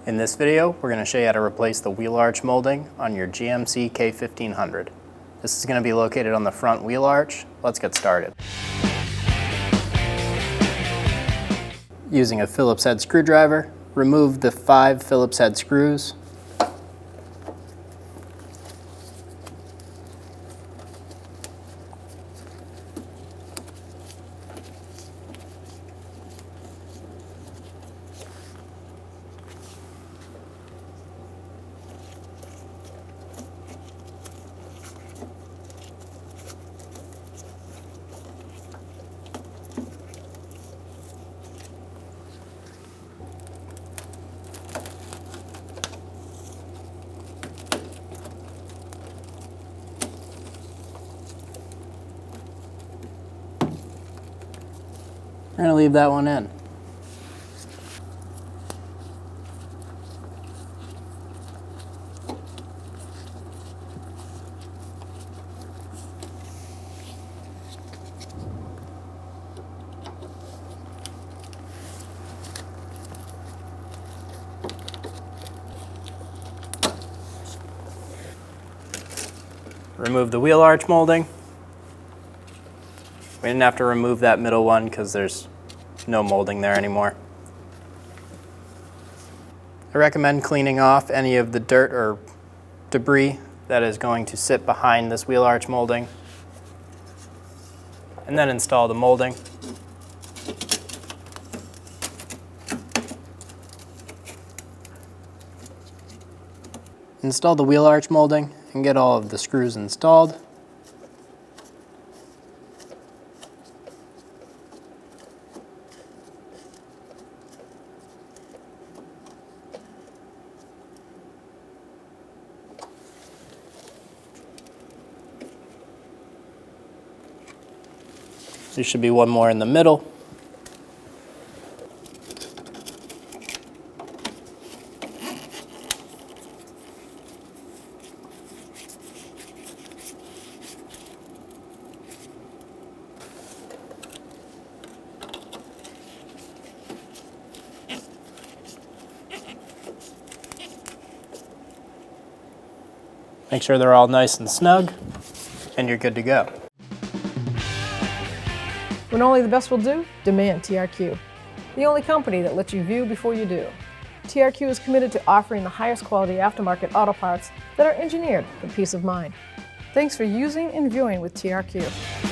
In this video, we're going to show you how to replace the wheel arch molding on your GMC K1500. This is going to be located on the front wheel arch. Let's get started. Using a Phillips head screwdriver, remove the 5 Phillips head screws. We're going to leave that one in. Remove the wheel arch molding. We didn't have to remove that middle one because there's no molding there anymore. I recommend cleaning off any of the dirt or debris that is going to sit behind this wheel arch molding, and then install the molding. Install the wheel arch molding and get all of the screws installed. There should be one more in the middle. Make sure they're all nice and snug, and you're good to go. When only the best will do, demand TRQ. The only company that lets you view before you do. TRQ is committed to offering the highest quality aftermarket auto parts that are engineered for peace of mind. Thanks for using and viewing with TRQ.